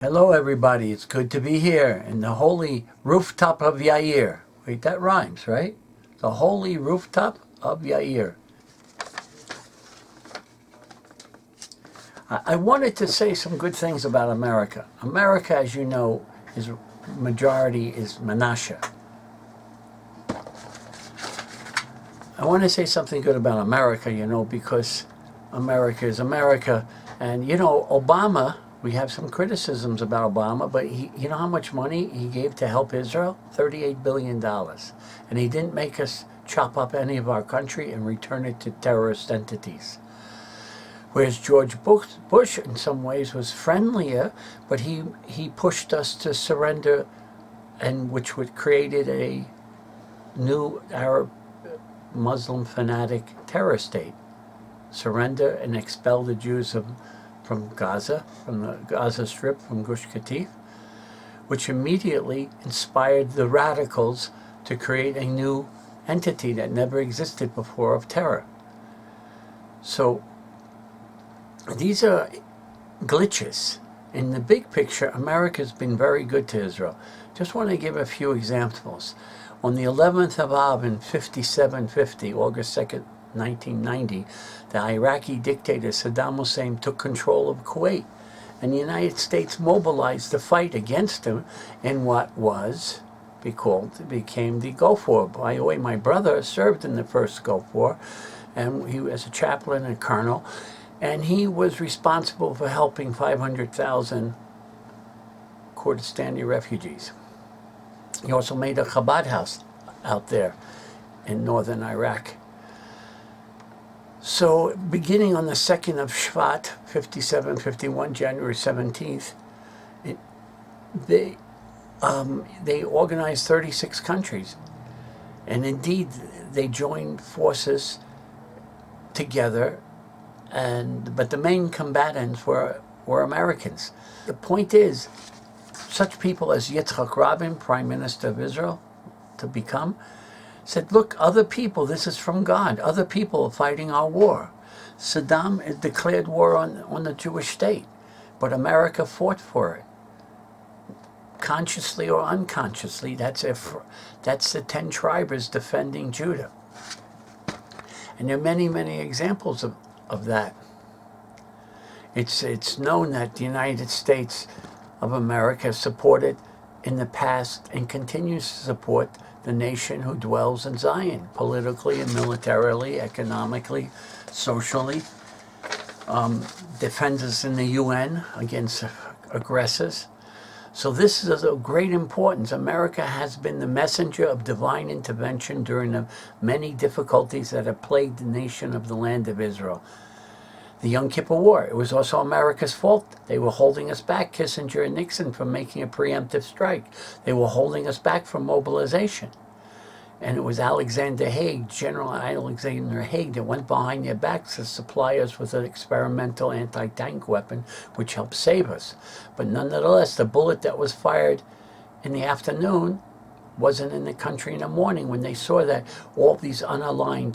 Hello, everybody. It's good to be here in the holy rooftop of Yair. Wait, that rhymes, right? The holy rooftop of Yair. I wanted to say some good things about America. America, as you know, is majority is Manasseh. I want to say something good about America, because America is America. And, Obama, we have some criticisms about Obama, but you know how much money he gave to help Israel? $38 billion. And he didn't make us chop up any of our country and return it to terrorist entities. Whereas George Bush, in some ways, was friendlier, but he pushed us to surrender, and which would created a new Arab Muslim fanatic terror state. Surrender and expel the Jews from Gaza, from the Gaza Strip, from Gush Katif, which immediately inspired the radicals to create a new entity that never existed before of terror. So these are glitches. In the big picture, America's been very good to Israel. Just want to give a few examples. On the 11th of Av in 5750, August 2nd, 1990, the Iraqi dictator Saddam Hussein took control of Kuwait, and the United States mobilized the fight against him in what became the Gulf War. By the way, my brother served in the first Gulf War, and he was a chaplain and colonel, and he was responsible for helping 500,000 Kurdistani refugees. He also made a Chabad house out there in northern Iraq. So beginning on the 2nd of Shvat, 5751, January 17th, they organized 36 countries. And indeed, they joined forces together, but the main combatants were Americans. The point is, such people as Yitzhak Rabin, Prime Minister of Israel, to become, said, look, other people, this is from God. Other people are fighting our war. Saddam declared war on the Jewish state, but America fought for it. Consciously or unconsciously, that's the 10 tribes defending Judah. And there are many, many examples of that. It's known that the United States of America supported in the past and continues to support the nation who dwells in Zion, politically and militarily, economically, socially, defends us in the UN against aggressors. So this is of great importance. America has been the messenger of divine intervention during the many difficulties that have plagued the nation of the land of Israel. The Yom Kippur War, it was also America's fault. They were holding us back, Kissinger and Nixon, from making a preemptive strike. They were holding us back from mobilization. And it was Alexander Haig, General Alexander Haig, that went behind their backs to supply us with an experimental anti-tank weapon, which helped save us. But nonetheless, the bullet that was fired in the afternoon wasn't in the country in the morning, when they saw that all these unaligned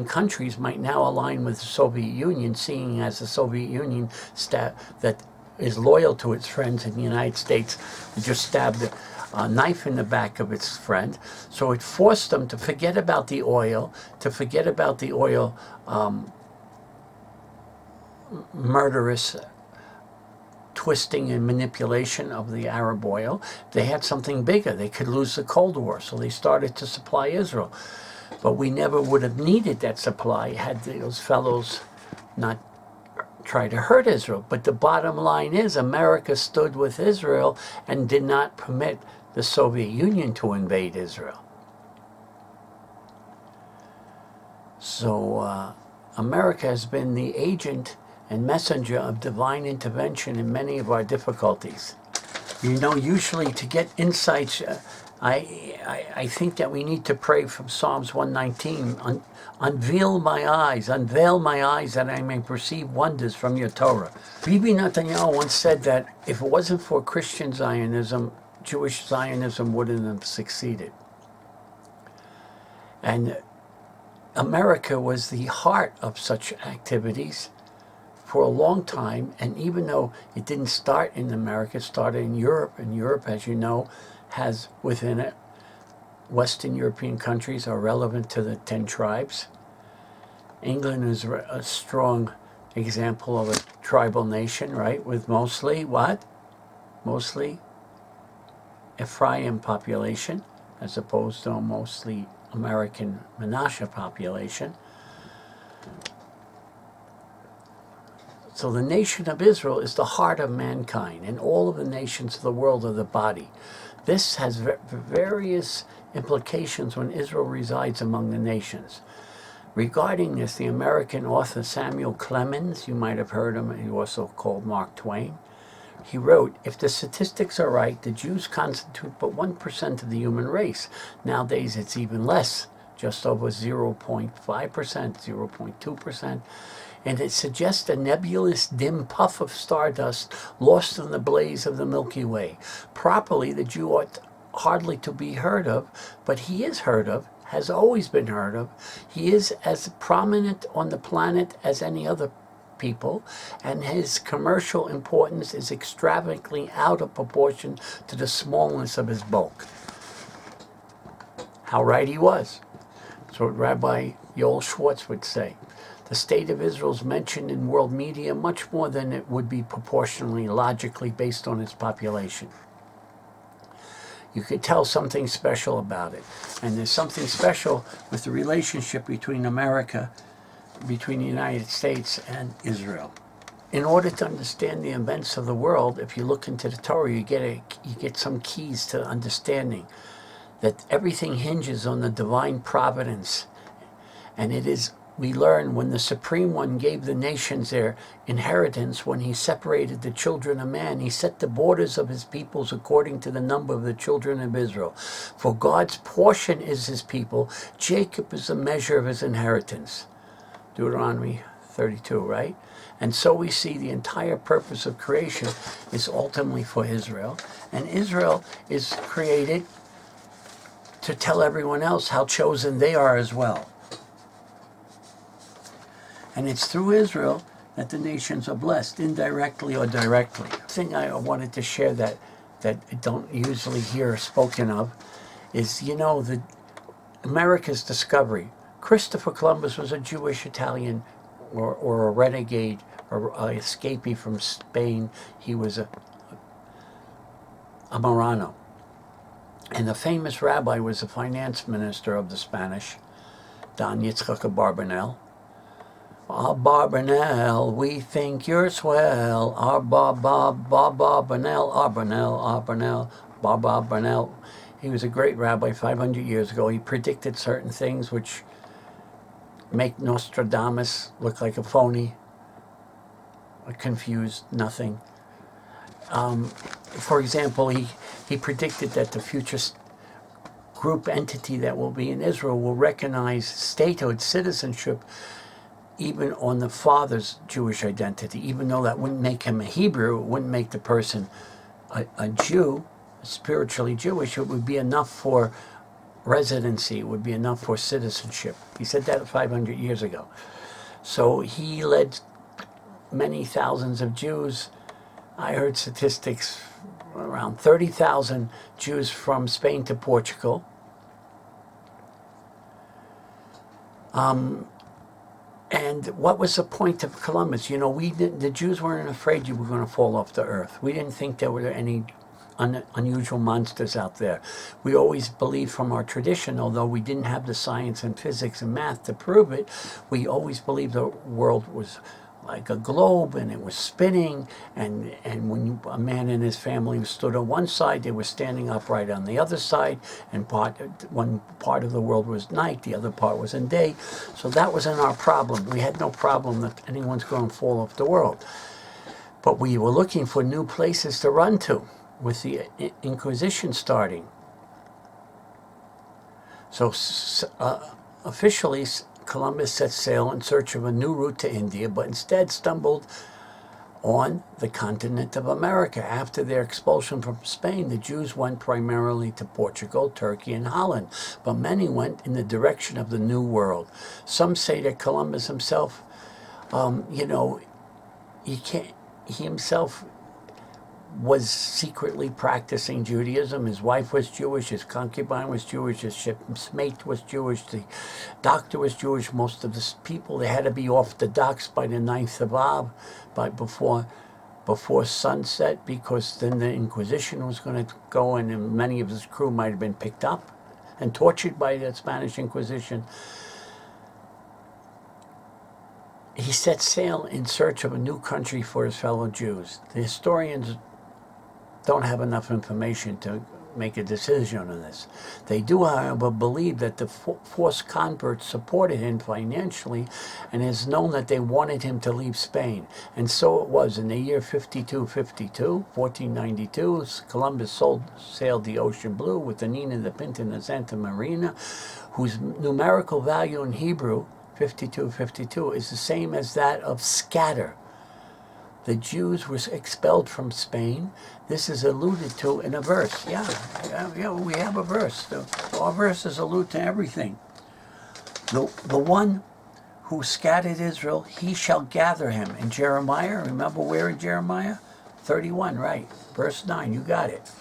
countries might now align with the Soviet Union, seeing as the Soviet Union that is loyal to its friends in the United States just stabbed a knife in the back of its friend. So it forced them to forget about the oil, murderous twisting and manipulation of the Arab oil. They had something bigger. They could lose the Cold War, so they started to supply Israel. But we never would have needed that supply had those fellows not tried to hurt Israel. But the bottom line is, America stood with Israel and did not permit the Soviet Union to invade Israel. So America has been the agent and messenger of divine intervention in many of our difficulties. Usually to get insights, I think that we need to pray from Psalms 119, unveil my eyes that I may perceive wonders from your Torah. Bibi Netanyahu once said that if it wasn't for Christian Zionism, Jewish Zionism wouldn't have succeeded. And America was the heart of such activities for a long time, and even though it didn't start in America, it started in Europe, and Europe, as you know, has within it, Western European countries are relevant to the 10 tribes. England is a strong example of a tribal nation, right, with mostly what? Mostly Ephraim population, as opposed to a mostly American Manasseh population. So the nation of Israel is the heart of mankind, and all of the nations of the world are the body. This has various implications when Israel resides among the nations. Regarding this, the American author Samuel Clemens, you might have heard him, he also called Mark Twain, he wrote, if the statistics are right, the Jews constitute but 1% of the human race. Nowadays it's even less, just over 0.5%, 0.2%. And it suggests a nebulous, dim puff of stardust lost in the blaze of the Milky Way. Properly, the Jew ought hardly to be heard of, but he is heard of, has always been heard of. He is as prominent on the planet as any other people, and his commercial importance is extravagantly out of proportion to the smallness of his bulk. How right he was. That's what Rabbi Yoel Schwartz would say. The state of Israel is mentioned in world media much more than it would be proportionally logically based on its population. You could tell something special about it. And there's something special with the relationship between America, between the United States and Israel. In order to understand the events of the world, if you look into the Torah, you get some keys to understanding that everything hinges on the divine providence. And it is, we learn, when the Supreme One gave the nations their inheritance, when he separated the children of man, he set the borders of his peoples according to the number of the children of Israel. For God's portion is his people. Jacob is the measure of his inheritance. Deuteronomy 32, right? And so we see the entire purpose of creation is ultimately for Israel. And Israel is created to tell everyone else how chosen they are as well. And it's through Israel that the nations are blessed, indirectly or directly. The thing I wanted to share that I don't usually hear spoken of is, the America's discovery. Christopher Columbus was a Jewish Italian or a renegade or an escapee from Spain. He was a Marrano. And the famous rabbi was the finance minister of the Spanish, Don Yitzchak Abarbanel. Barbanel, we think you're swell. Barbanel. He was a great rabbi 500 years ago. He predicted certain things which make Nostradamus look like a phony, a confused nothing. For example, he predicted that the future group entity that will be in Israel will recognize statehood, citizenship, even on the father's Jewish identity, even though that wouldn't make him a Hebrew, it wouldn't make the person a Jew, spiritually Jewish. It would be enough for residency, it would be enough for citizenship. He said that 500 years ago. So he led many thousands of Jews. I heard statistics around 30,000 Jews from Spain to Portugal. And what was the point of Columbus? The Jews weren't afraid you were going to fall off the earth. We didn't think there were any unusual monsters out there. We always believed from our tradition, although we didn't have the science and physics and math to prove it, we always believed the world was like a globe and it was spinning, and when a man and his family stood on one side, they were standing upright on the other side, and one part of the world was night, the other part was in day. So that wasn't our problem. We had no problem that anyone's going to fall off the world. But we were looking for new places to run to with the Inquisition starting. So officially, Columbus set sail in search of a new route to India, but instead stumbled on the continent of America. After their expulsion from Spain, the Jews went primarily to Portugal, Turkey, and Holland, but many went in the direction of the New World. Some say that Columbus himself, he himself was secretly practicing Judaism. His wife was Jewish, his concubine was Jewish, his ship's mate was Jewish, the doctor was Jewish. Most of the people, they had to be off the docks by the 9th of Av, before sunset, because then the Inquisition was going to go, and many of his crew might have been picked up and tortured by the Spanish Inquisition. He set sail in search of a new country for his fellow Jews. The historians don't have enough information to make a decision on this. They do, however, believe that the forced converts supported him financially, and it's known that they wanted him to leave Spain. And so it was. In the year 1492, Columbus sailed the ocean blue with the Nina, the Pinta, and the Santa Marina, whose numerical value in Hebrew, 5252, is the same as that of scatter. The Jews were expelled from Spain. This is alluded to in a verse. Yeah, we have a verse. Our verses allude to everything. The one who scattered Israel, he shall gather him. In Jeremiah, remember where in Jeremiah? 31, right. Verse 9, you got it.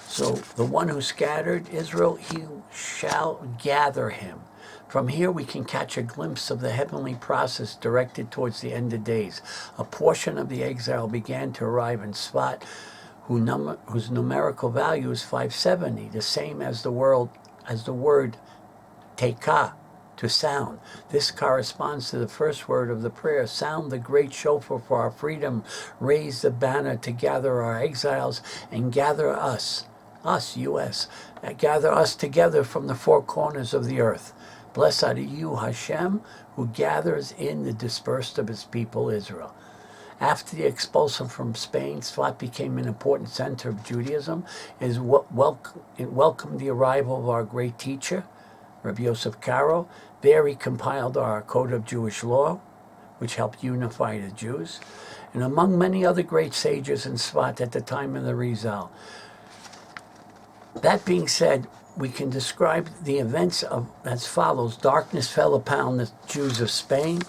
So the one who scattered Israel, he shall gather him. From here we can catch a glimpse of the heavenly process directed towards the end of days. A portion of the exile began to arrive in Svat, whose numerical value is 570, the same as the word tekah, to sound. This corresponds to the first word of the prayer: sound the great shofar for our freedom, raise the banner to gather our exiles, and gather us, U.S., gather us together from the four corners of the earth. Blessed are you, Hashem, who gathers in the dispersed of his people, Israel. After the expulsion from Spain, Svat became an important center of Judaism. It welcomed the arrival of our great teacher, Rabbi Yosef Karo. There he compiled our Code of Jewish Law, which helped unify the Jews. And among many other great sages in Svat at the time of the Rizal. That being said, we can describe the events as follows. Darkness fell upon the Jews of Spain.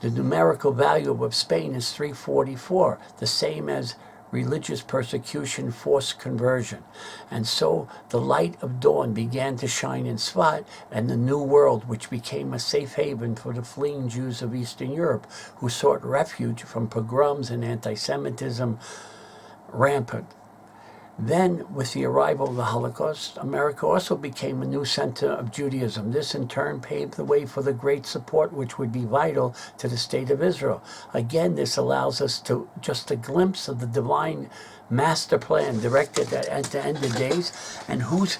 The numerical value of Spain is 344, the same as religious persecution, forced conversion. And so the light of dawn began to shine in Svat, and the New World, which became a safe haven for the fleeing Jews of Eastern Europe, who sought refuge from pogroms and anti-Semitism rampant. Then, with the arrival of the Holocaust, America also became a new center of Judaism. This, in turn, paved the way for the great support which would be vital to the state of Israel. Again, this allows us to just a glimpse of the divine master plan directed at the end of days. And who's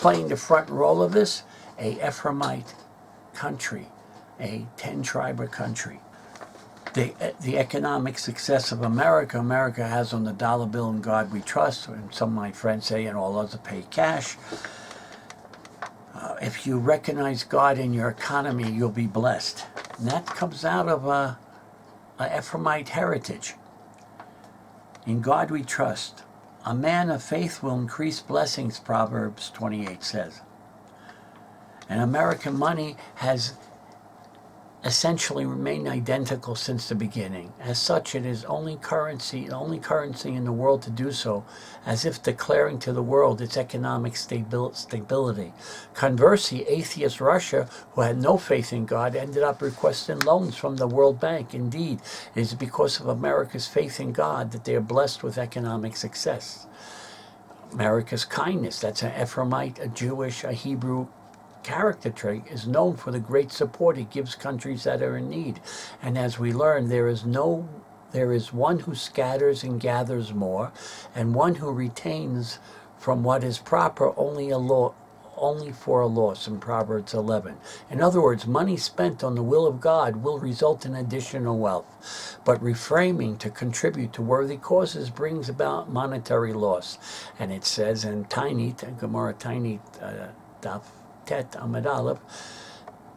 playing the front role of this? A Ephraimite country, a 10-tribe country. The economic success of America has on the dollar bill "In God We Trust," and some of my friends say, and all others pay cash. If you recognize God in your economy, you'll be blessed. And that comes out of a Ephraimite heritage. In God we trust. A man of faith will increase blessings, Proverbs 28 says. And American money has essentially remained identical since the beginning. As such, it is the only currency in the world to do so, as if declaring to the world its economic stability. Conversely, atheist Russia, who had no faith in God, ended up requesting loans from the World Bank. Indeed, it is because of America's faith in God that they are blessed with economic success. America's kindness, that's an Ephraimite, a Jewish, a Hebrew character trait, is known for the great support it gives countries that are in need. And as we learn, there is one who scatters and gathers more, and one who retains from what is proper only for a loss, in Proverbs 11. In other words, money spent on the will of God will result in additional wealth, but refraining to contribute to worthy causes brings about monetary loss. And it says in Gemara Tiny Daf Tet Amud Aleph,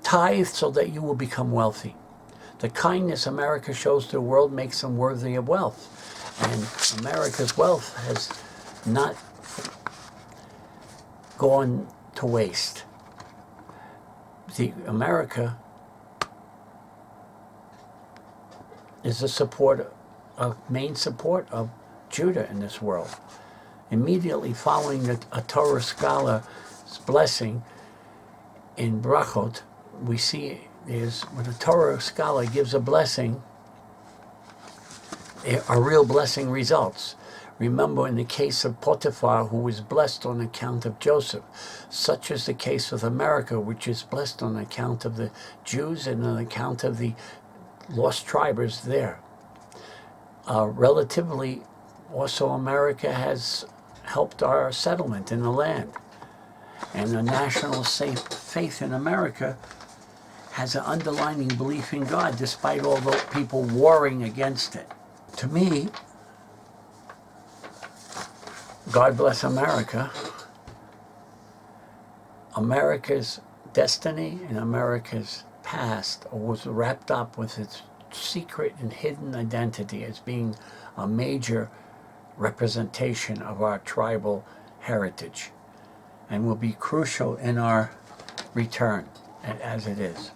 tithe so that you will become wealthy. The kindness America shows to the world makes them worthy of wealth. And America's wealth has not gone to waste. America is a main support of Judah in this world. Immediately following a Torah scholar's blessing in Brachot, we see is when a Torah scholar gives a blessing, a real blessing results. Remember, in the case of Potiphar, who was blessed on account of Joseph, such is the case with America, which is blessed on account of the Jews and on account of the lost tribers there. Relatively, also America has helped our settlement in the land. And the national faith in America has an underlying belief in God, despite all the people warring against it. To me, God bless America. America's destiny and America's past was wrapped up with its secret and hidden identity as being a major representation of our tribal heritage, and will be crucial in our return as it is.